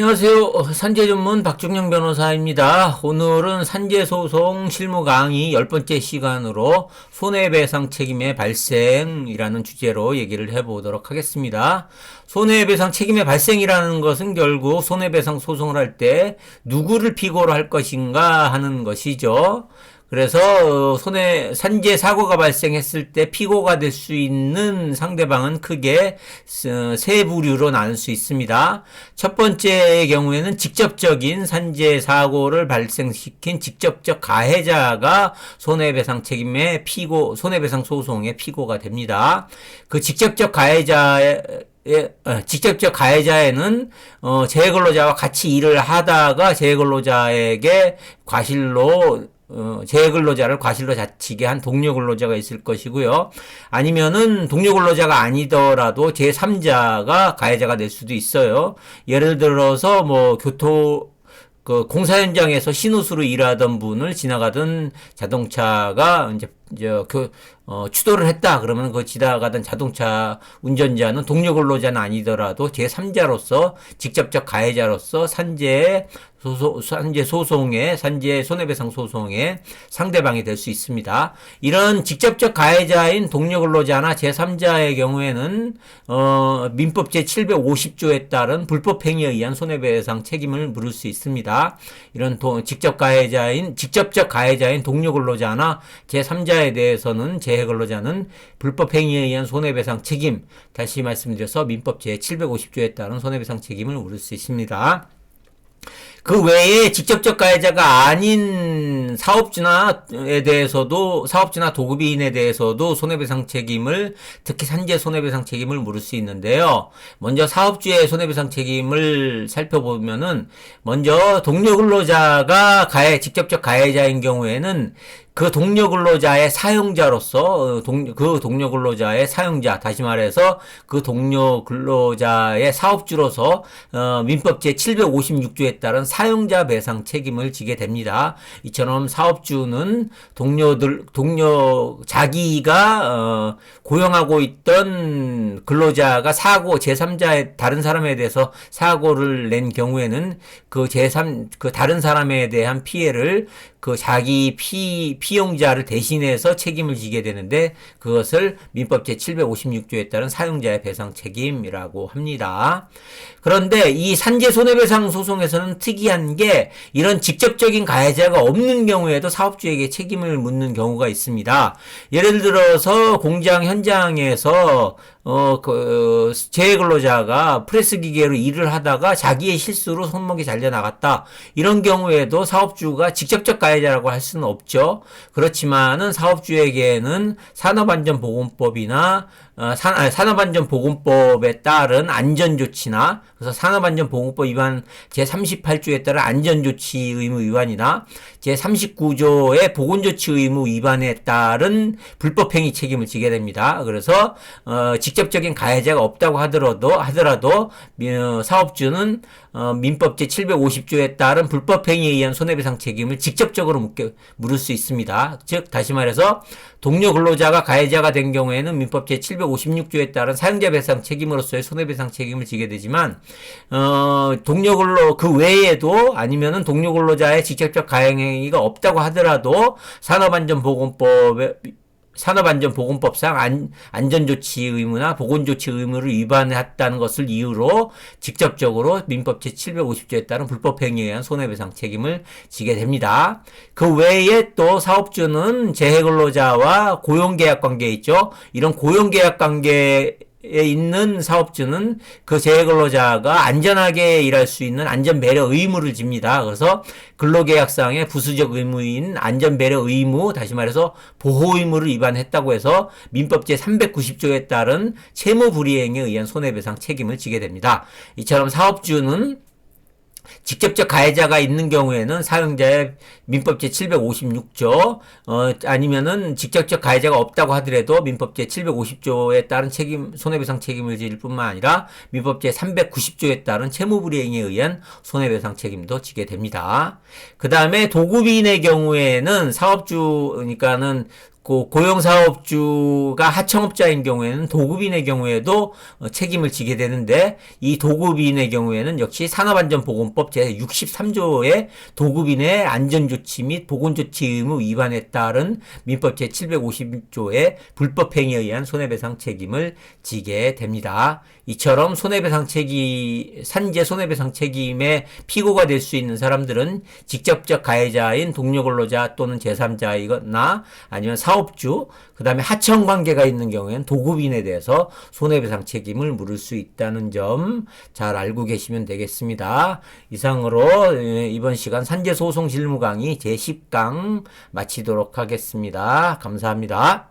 안녕하세요. 산재 전문 박중영 변호사입니다. 오늘은 산재 소송 실무 강의 10번째 시간으로 손해배상 책임의 발생이라는 주제로 얘기를 해보도록 하겠습니다. 손해배상 책임의 발생이라는 것은 결국 손해배상 소송을 할 때 누구를 피고로 할 것인가 하는 것이죠. 그래서 산재 사고가 발생했을 때 피고가 될 수 있는 상대방은 크게 세 부류로 나눌 수 있습니다. 첫 번째의 경우에는 직접적인 산재 사고를 발생시킨 직접적 가해자가 손해배상 책임의 손해배상 소송의 피고가 됩니다. 그 직접적 가해자에는 재해근로자와 같이 일을 하다가 재해근로자에게 재해근로자를 과실로 다치게 한 동료근로자가 있을 것이고요. 아니면은 동료근로자가 아니더라도 제3자가 가해자가 될 수도 있어요. 예를 들어서 공사 현장에서 신호수로 일하던 분을 지나가던 자동차가 추돌을 했다. 그러면 그 지나가던 자동차 운전자는 동료 근로자는 아니더라도 제3자로서 직접적 가해자로서 산재 손해배상 소송의 상대방이 될 수 있습니다. 이런 직접적 가해자인 동료 근로자나 제3자의 경우에는 민법 제750조에 따른 불법행위에 의한 손해배상 책임을 물을 수 있습니다. 이런 직접적 가해자인 동료 근로자나 제3자에 대해서는 재해근로자는 불법행위에 의한 손해배상 책임, 다시 말씀드려서 민법 제750조에 따른 손해배상 책임을 물을 수 있습니다. 그 외에 직접적 가해자가 아닌 사업주나 도급인에 대해서도 특히 산재 손해배상 책임을 물을 수 있는데요. 먼저 사업주의 손해배상 책임을 살펴보면은, 먼저 동료 근로자가 직접적 가해자인 경우에는 그 동료 근로자의 사용자로서 그 동료 근로자의 사용자, 다시 말해서 그 동료 근로자의 사업주로서 민법 제756조에 따른 사용자 배상 책임을 지게 됩니다. 이처럼 사업주는 자기가 고용하고 있던 근로자가 제3자의 다른 사람에 대해서 사고를 낸 경우에는 그 다른 사람에 대한 피해를 자기 피용자를 대신해서 책임을 지게 되는데, 그것을 민법 제756조에 따른 사용자의 배상 책임이라고 합니다. 그런데 이 산재 손해배상 소송에서는 특이한 게, 이런 직접적인 가해자가 없는 경우에도 사업주에게 책임을 묻는 경우가 있습니다. 예를 들어서 공장 현장에서 재해근로자가 프레스 기계로 일을 하다가 자기의 실수로 손목이 잘려 나갔다. 이런 경우에도 사업주가 직접적 가해자라고 할 수는 없죠. 그렇지만은 사업주에게는 산업안전보건법이나 산업안전보건법에 따른 안전조치나, 그래서 산업안전보건법 위반 제38조에 따른 안전조치 의무 위반이나 제39조의 보건조치 의무 위반에 따른 불법행위 책임을 지게 됩니다. 그래서 직접적인 가해자가 없다고 하더라도 사업주는 민법 제750조에 따른 불법행위에 의한 손해배상 책임을 직접적으로 물을 수 있습니다. 즉, 다시 말해서 동료 근로자가 가해자가 된 경우에는 민법 제756조에 따른 사용자 배상 책임으로서의 손해배상 책임을 지게 되지만, 그 외에도 아니면은 동료 근로자의 직접적 가해행위가 없다고 하더라도 산업안전보건법상 안전조치 의무나 보건조치 의무를 위반했다는 것을 이유로 직접적으로 민법 제750조에 따른 불법행위에 의한 손해배상 책임을 지게 됩니다. 그 외에 또 사업주는 재해근로자와 고용계약관계에 있죠. 이런 고용계약관계에 있는 사업주는 그 재해근로자가 안전하게 일할 수 있는 안전배려 의무를 집니다. 그래서 근로계약상의 부수적 의무인 안전배려 의무, 다시 말해서 보호 의무를 위반했다고 해서 민법 제390조에 따른 채무불이행에 의한 손해배상 책임을 지게 됩니다. 이처럼 사업주는 직접적 가해자가 있는 경우에는 사용자의 민법 제756조, 아니면은 직접적 가해자가 없다고 하더라도 민법 제750조에 따른 손해배상 책임을 질 뿐만 아니라 민법 제390조에 따른 채무불이행에 의한 손해배상 책임도 지게 됩니다. 그 다음에 도급인의 경우에는 그러니까는 고용사업주가 하청업자인 경우에는 도급인의 경우에도 책임을 지게 되는데, 이 도급인의 경우에는 역시 산업안전보건법 제63조의 도급인의 안전조치 및 보건조치 의무 위반에 따른 민법 제750조의 불법행위에 의한 손해배상 책임을 지게 됩니다. 이처럼 산재 손해배상 책임의 피고가 될 수 있는 사람들은 직접적 가해자인 동료 근로자 또는 제3자이거나 아니면 사업주, 그 다음에 하청 관계가 있는 경우에는 도급인에 대해서 손해배상 책임을 물을 수 있다는 점 잘 알고 계시면 되겠습니다. 이상으로 이번 시간 산재소송 실무 강의 제10강 마치도록 하겠습니다. 감사합니다.